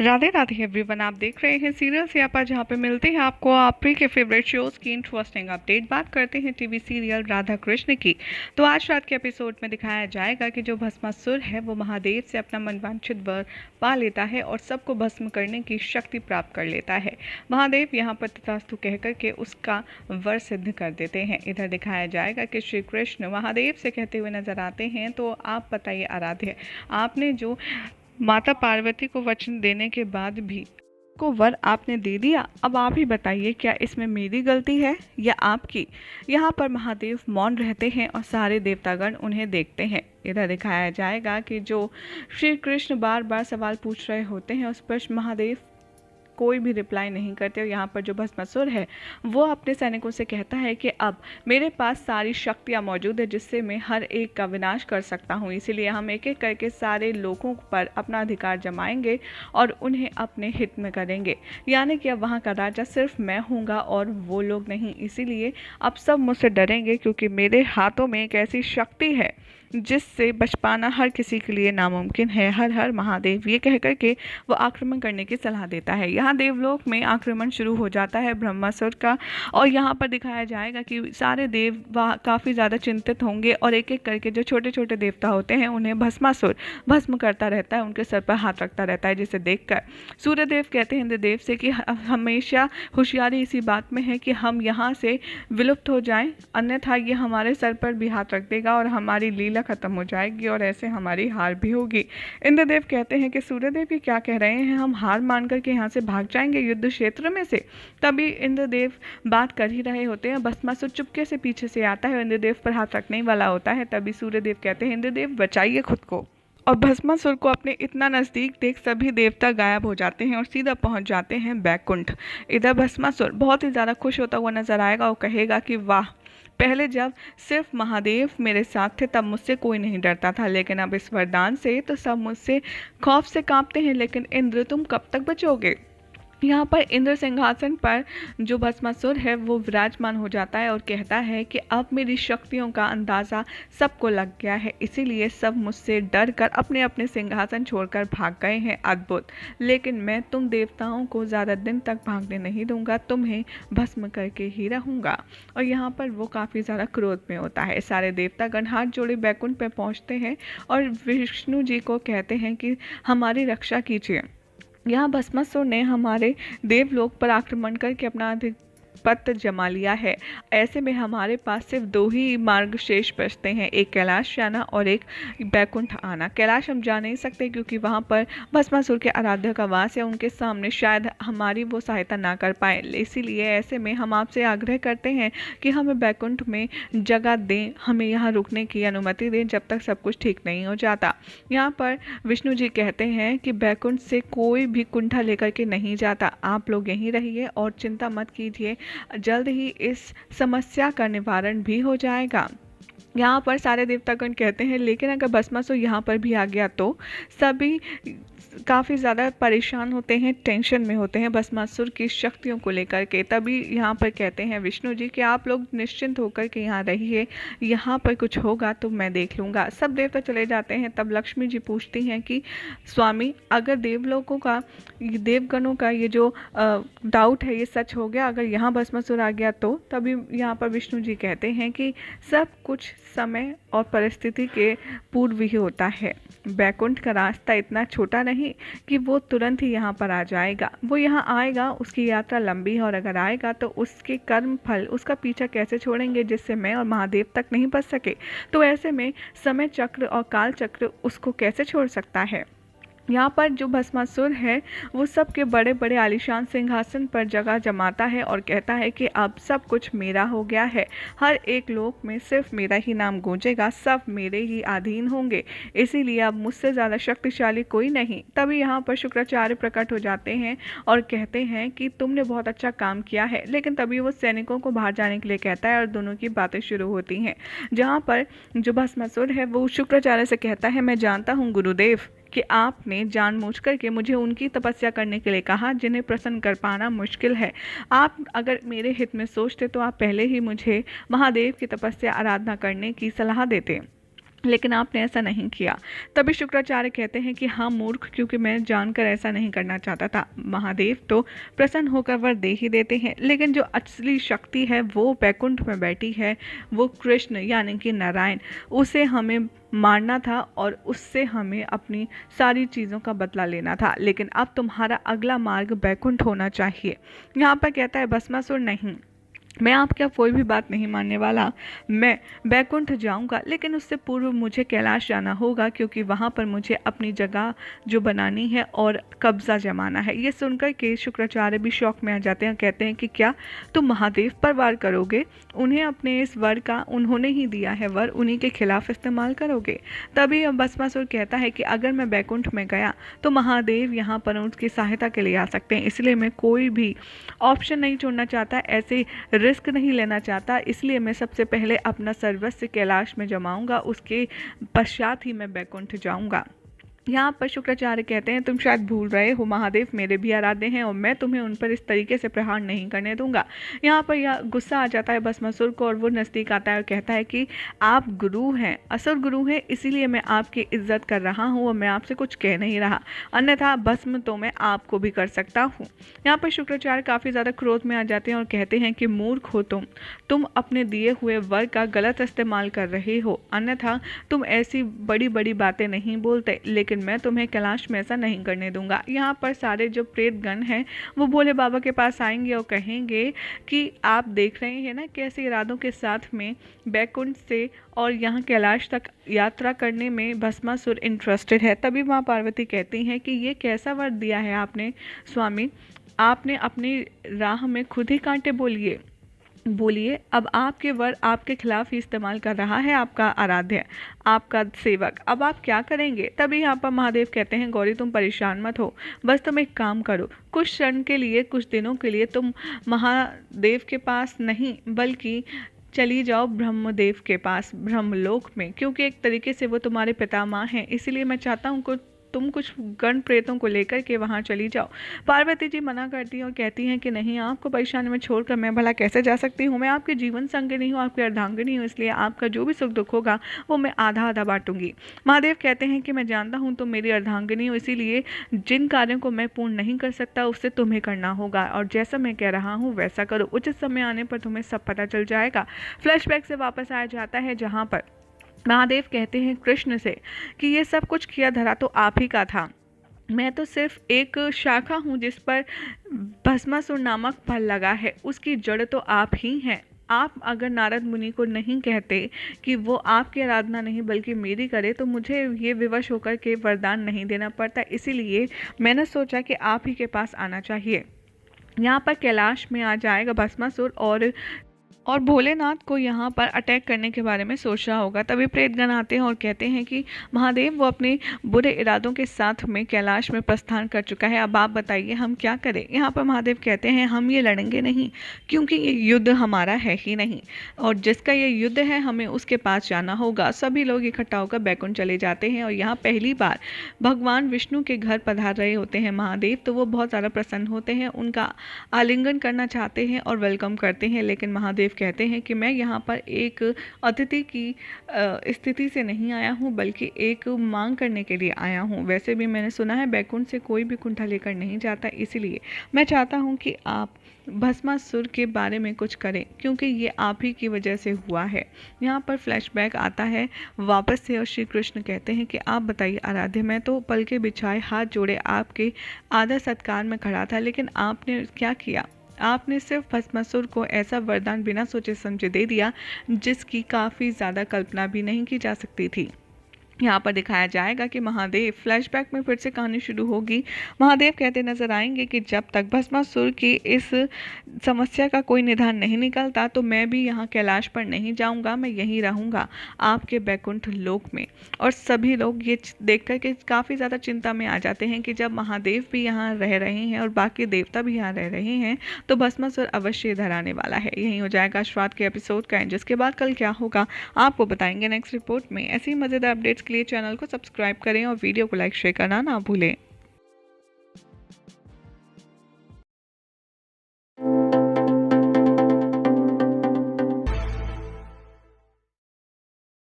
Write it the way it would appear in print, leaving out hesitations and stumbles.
Radhe Radhe everyone, आप देख रहे हैं सीरियल सियापा, जहां पे मिलते हैं आपको आपके के फेवरेट शोज की इंटरेस्टिंग अपडेट। बात करते हैं टीवी सीरियल राधा कृष्ण की। तो आज रात के एपिसोड में दिखाया जाएगा कि जो भस्मासुर है वो महादेव से अपना मनवांछित वर पा लेता है और सबको भस्म करने की शक्ति प्राप्त कर लेता है। महादेव यहाँ पर तथास्तु कह करके उसका वर सिद्ध कर देते हैं। इधर दिखाया जाएगा कि श्री कृष्ण महादेव से कहते हुए नजर आते हैं, तो आप बताइए आराध्य, आपने जो माता पार्वती को वचन देने के बाद भी को वर आपने दे दिया, अब आप ही बताइए क्या इसमें मेरी गलती है या आपकी। यहाँ पर महादेव मौन रहते हैं और सारे देवतागण उन्हें देखते हैं। इधर दिखाया जाएगा कि जो श्री कृष्ण बार बार सवाल पूछ रहे होते हैं उस पर महादेव कोई भी रिप्लाई नहीं करते। और यहाँ पर जो भस्मासुर है वो अपने सैनिकों से कहता है कि अब मेरे पास सारी शक्तियाँ मौजूद है जिससे मैं हर एक का विनाश कर सकता हूँ, इसीलिए हम एक एक करके सारे लोगों पर अपना अधिकार जमाएंगे और उन्हें अपने हित में करेंगे। यानी कि अब वहाँ का राजा सिर्फ मैं हूँगा और वो लोग नहीं, इसीलिए अब सब मुझसे डरेंगे क्योंकि मेरे हाथों में एक ऐसी शक्ति है जिससे बच पाना हर किसी के लिए नामुमकिन है। हर हर महादेव, ये कह करके वो आक्रमण करने की सलाह देता है। यहाँ देवलोक में आक्रमण शुरू हो जाता है ब्रह्मासुर का, और यहाँ पर दिखाया जाएगा कि सारे देव वहाँ काफ़ी ज़्यादा चिंतित होंगे और एक एक करके जो छोटे छोटे देवता होते हैं उन्हें भस्मासुर भस्म करता रहता है, उनके सर पर हाथ रखता रहता है, जिसे देखकर सूर्यदेव कहते हैं इंद्रदेव से कि हमेशा होशियारी इसी बात में है कि हम यहाँ से विलुप्त हो जाएं, अन्यथा ये हमारे सर पर भी हाथ रख देगा और हमारी लीला खत्म हो जाएगी और ऐसे हमारी हार भी होगी। इंद्रदेव कहते हैं कि सूर्यदेव ये क्या कह रहे हैं, हम हार मान करके यहाँ से भाग जाएंगे युद्ध क्षेत्र में से। तभी इंद्रदेव बात कर ही रहे होते हैं, भस्मासुर चुपके से पीछे से आता है और इंद्रदेव पर हाथ रखने ही वाला होता है। तभी सूर्यदेव कहते हैं इंद्रदेव बचाइए खुद को। और भस्मासुर को अपने इतना नज़दीक देख सभी देवता गायब हो जाते हैं और सीधा पहुंच जाते हैं बैकुंठ। इधर भस्मासुर बहुत ही ज़्यादा खुश होता हुआ नजर आएगा और कहेगा कि वाह, पहले जब सिर्फ महादेव मेरे साथ थे तब मुझसे कोई नहीं डरता था, लेकिन अब इस वरदान से तो सब मुझसे खौफ से कांपते हैं। लेकिन इंद्र, तुम कब तक बचोगे। यहाँ पर इंद्र सिंहासन पर जो भस्मासुर है वो विराजमान हो जाता है और कहता है कि अब मेरी शक्तियों का अंदाज़ा सबको लग गया है, इसीलिए सब मुझसे डर कर अपने अपने सिंहासन छोड़कर भाग गए हैं। अद्भुत, लेकिन मैं तुम देवताओं को ज़्यादा दिन तक भागने नहीं दूंगा, तुम्हें भस्म करके ही रहूँगा। और यहाँ पर वो काफ़ी ज़्यादा क्रोध में होता है। सारे देवतागण हाथ जोड़े बैकुंठ पे पहुँचते हैं और विष्णु जी को कहते हैं कि हमारी रक्षा कीजिए। यहाँ भस्मासुर ने हमारे देवलोक पर आक्रमण करके अपना पत्र जमा लिया है। ऐसे में हमारे पास सिर्फ दो ही मार्ग शेष बचते हैं, एक कैलाश जाना और एक बैकुंठ आना। कैलाश हम जा नहीं सकते क्योंकि वहाँ पर भस्मासुर के आराध्य का वास है, उनके सामने शायद हमारी वो सहायता ना कर पाए, इसीलिए ऐसे में हम आपसे आग्रह करते हैं कि हमें बैकुंठ में जगह दें, हमें यहाँ रुकने की अनुमति दें जब तक सब कुछ ठीक नहीं हो जाता। यहाँ पर विष्णु जी कहते हैं कि बैकुंठ से कोई भी कुंठा लेकर के नहीं जाता, आप लोग यहीं रहिए और चिंता मत कीजिए, जल्द ही इस समस्या का निवारण भी हो जाएगा। यहाँ पर सारे देवतागण कहते हैं लेकिन अगर भस्मासुर यहाँ पर भी आ गया तो सभी काफ़ी ज़्यादा परेशान होते हैं, टेंशन में होते हैं भस्मासुर की शक्तियों को लेकर के। तभी यहाँ पर कहते हैं विष्णु जी कि आप लोग निश्चिंत होकर के यहाँ रहिए, यहाँ पर कुछ होगा तो मैं देख लूँगा। सब देवता चले जाते हैं। तब लक्ष्मी जी पूछती हैं कि स्वामी, अगर देवलोकों का देवगणों का ये जो डाउट है ये सच हो गया, अगर यहाँ भस्मासुर आ गया तो। तभी यहाँ पर विष्णु जी कहते हैं कि सब कुछ समय और परिस्थिति के पूर्व ही होता है। बैकुंठ का रास्ता इतना छोटा नहीं कि वो तुरंत ही यहाँ पर आ जाएगा, वो यहाँ आएगा, उसकी यात्रा लंबी है और अगर आएगा तो उसके कर्म फल उसका पीछा कैसे छोड़ेंगे जिससे मैं और महादेव तक नहीं बच सके। तो ऐसे में समय चक्र और काल चक्र उसको कैसे छोड़ सकता है। यहाँ पर जो भस्मासुर है वो सबके बड़े बड़े आलीशान सिंहासन पर जगह जमाता है और कहता है कि अब सब कुछ मेरा हो गया है, हर एक लोक में सिर्फ मेरा ही नाम गूंजेगा, सब मेरे ही अधीन होंगे, इसीलिए अब मुझसे ज़्यादा शक्तिशाली कोई नहीं। तभी यहाँ पर शुक्राचार्य प्रकट हो जाते हैं और कहते हैं कि तुमने बहुत अच्छा काम किया है। लेकिन तभी वो सैनिकों को बाहर जाने के लिए कहता है और दोनों की बातें शुरू होती हैं। जहाँ पर जो भस्मासुर है वो शुक्राचार्य से कहता है, मैं जानता हूँ गुरुदेव कि आपने जानबूझकर के मुझे उनकी तपस्या करने के लिए कहा जिन्हें प्रसन्न कर पाना मुश्किल है। आप अगर मेरे हित में सोचते तो आप पहले ही मुझे महादेव की तपस्या आराधना करने की सलाह देते। लेकिन आपने ऐसा नहीं किया। तभी शुक्राचार्य कहते हैं कि हाँ मूर्ख, क्योंकि मैं जानकर ऐसा नहीं करना चाहता था। महादेव तो प्रसन्न होकर वर दे ही देते हैं, लेकिन जो असली शक्ति है वो बैकुंठ में बैठी है, वो कृष्ण यानी कि नारायण, उसे हमें मारना था और उससे हमें अपनी सारी चीज़ों का बदला लेना था। लेकिन अब तुम्हारा अगला मार्ग बैकुंठ होना चाहिए। यहाँ पर कहता है भस्मासुर, नहीं, मैं आपका कोई भी बात नहीं मानने वाला। मैं बैकुंठ जाऊंगा, लेकिन उससे पूर्व मुझे कैलाश जाना होगा, क्योंकि वहां पर मुझे अपनी जगह जो बनानी है और कब्जा जमाना है। ये सुनकर के शुक्राचार्य भी शौक में आ जाते हैं, कहते हैं कि क्या तुम महादेव पर वार करोगे? उन्हें अपने इस वर का, उन्होंने ही दिया है वर, उन्हीं के खिलाफ इस्तेमाल करोगे? तभी भस्मासुर कहता है कि अगर मैं बैकुंठ में गया तो महादेव यहाँ पर उसकी सहायता के लिए आ सकते हैं, इसलिए मैं कोई भी ऑप्शन नहीं छोड़ना चाहता, ऐसे रिस्क नहीं लेना चाहता। इसलिए मैं सबसे पहले अपना सर्वस्व कैलाश में जमाऊंगा, उसके पश्चात ही मैं बैकुंठ जाऊंगा। यहाँ पर शुक्राचार्य कहते हैं तुम शायद भूल रहे हो, महादेव मेरे भी आराध्य हैं और मैं तुम्हें उन पर इस तरीके से प्रहार नहीं करने दूंगा। यहाँ पर यह गुस्सा आ जाता है भस्मासुर को और वो नज़दीक आता है और कहता है कि आप गुरु हैं, असुर गुरु हैं, इसीलिए मैं आपकी इज्जत कर रहा हूँ और मैं आपसे कुछ कह नहीं रहा, अन्यथा भस्म तो मैं आपको भी कर सकता हूँ। यहाँ पर शुक्राचार्य काफ़ी ज़्यादा क्रोध में आ जाते हैं और कहते हैं कि मूर्ख हो तुम अपने दिए हुए वर का गलत इस्तेमाल कर रहे हो, अन्यथा तुम ऐसी बड़ी बड़ी बातें नहीं बोलते, लेकिन मैं तुम्हें कैलाश में ऐसा नहीं करने दूंगा। यहाँ पर सारे जो प्रेत गण हैं वो भोले बाबा के पास आएंगे और कहेंगे कि आप देख रहे हैं ना कैसे इरादों के साथ में बैकुंठ से और यहाँ कैलाश तक यात्रा करने में भस्मासुर इंटरेस्टेड है। तभी माँ पार्वती कहती हैं कि ये कैसा वर दिया है आपने स्वामी, आपने अपनी राह में खुद ही कांटे बोलिए। अब आपके वर आपके खिलाफ ही इस्तेमाल कर रहा है आपका आराध्य, आपका सेवक, अब आप क्या करेंगे? तभी यहाँ पर महादेव कहते हैं गौरी तुम परेशान मत हो, बस तुम एक काम करो, कुछ क्षण के लिए, कुछ दिनों के लिए तुम महादेव के पास नहीं बल्कि चली जाओ ब्रह्मदेव के पास ब्रह्मलोक में, क्योंकि एक तरीके से वो तुम्हारे पितामह हैं, इसीलिए मैं चाहता हूँ को तुम कुछ गण प्रेतों को लेकर के वहाँ चली जाओ। पार्वती जी मना करती हैं और कहती हैं कि नहीं, आपको परेशानी में छोड़कर मैं भला कैसे जा सकती हूँ, मैं आपके जीवन संगिनी हूँ, आपकी अर्धांगिनी हूँ, इसलिए आपका जो भी सुख दुख होगा वो मैं आधा आधा बांटूंगी। महादेव कहते हैं कि मैं जानता हूँ तुम मेरी अर्धांगिनी हो, इसीलिए जिन कार्यों को मैं पूर्ण नहीं कर सकता उससे तुम्हें करना होगा, और जैसा मैं कह रहा हूँ वैसा करो, उचित समय आने पर तुम्हें सब पता चल जाएगा। फ्लैशबैक से वापस आया जाता है जहाँ पर महादेव कहते हैं कृष्ण से कि ये सब कुछ किया धरा तो आप ही का था, मैं तो सिर्फ एक शाखा हूँ जिस पर भस्मासुर नामक फल लगा है, उसकी जड़ तो आप ही हैं। आप अगर नारद मुनि को नहीं कहते कि वो आपकी आराधना नहीं बल्कि मेरी करे तो मुझे ये विवश होकर के वरदान नहीं देना पड़ता, इसीलिए मैंने सोचा कि आप ही के पास आना चाहिए। यहाँ पर कैलाश में आ जाएगा भस्मासुर और भोलेनाथ को यहाँ पर अटैक करने के बारे में सोच रहा होगा। तभी प्रेतगण आते हैं और कहते हैं कि महादेव वो अपने बुरे इरादों के साथ में कैलाश में प्रस्थान कर चुका है, अब आप बताइए हम क्या करें। यहाँ पर महादेव कहते हैं हम ये लड़ेंगे नहीं, क्योंकि ये युद्ध हमारा है ही नहीं, और जिसका ये युद्ध है हमें उसके पास जाना होगा। सभी लोग इकट्ठा होकर बैकुंठ चले जाते हैं और यहाँ पहली बार भगवान विष्णु के घर पधार रहे होते हैं महादेव, तो वो बहुत ज़्यादा प्रसन्न होते हैं, उनका आलिंगन करना चाहते हैं और वेलकम करते हैं। लेकिन महादेव कहते हैं कि मैं यहाँ पर एक अतिथि की स्थिति से नहीं आया हूँ बल्कि एक मांग करने के लिए आया हूँ। वैसे भी मैंने सुना है बैकुंठ से कोई भी कुंठा लेकर नहीं जाता, इसीलिए मैं चाहता हूँ कि आप भस्मासुर के बारे में कुछ करें, क्योंकि ये आप ही की वजह से हुआ है। यहाँ पर फ्लैशबैक आता है वापस से और श्री कृष्ण कहते हैं कि आप बताइए आराध्य, मैं तो पल के बिछाए हाथ जोड़े आपके आदर सत्कार में खड़ा था, लेकिन आपने क्या किया? आपने सिर्फ भस्मासुर को ऐसा वरदान बिना सोचे समझे दे दिया जिसकी काफ़ी ज़्यादा कल्पना भी नहीं की जा सकती थी। यहाँ पर दिखाया जाएगा कि महादेव, फ्लैशबैक में फिर से कहानी शुरू होगी। महादेव कहते नजर आएंगे कि जब तक भस्मासुर की इस समस्या का कोई निदान नहीं निकलता तो मैं भी यहाँ कैलाश पर नहीं जाऊँगा, मैं यहीं रहूँगा आपके बैकुंठ लोक में। और सभी लोग ये देख कर के काफ़ी ज़्यादा चिंता में आ जाते हैं कि जब महादेव भी यहाँ रह रहे हैं और बाकी देवता भी यहाँ रह रहे हैं तो भस्मासुर अवश्य इधर आने वाला है। यही हो जाएगा श्राद्ध के एपिसोड का एंड, जिसके बाद कल क्या होगा आपको बताएंगे नेक्स्ट रिपोर्ट में। ऐसी मज़ेदार अपडेट्स के लिए चैनल को सब्सक्राइब करें और वीडियो को लाइक शेयर करना ना भूलें।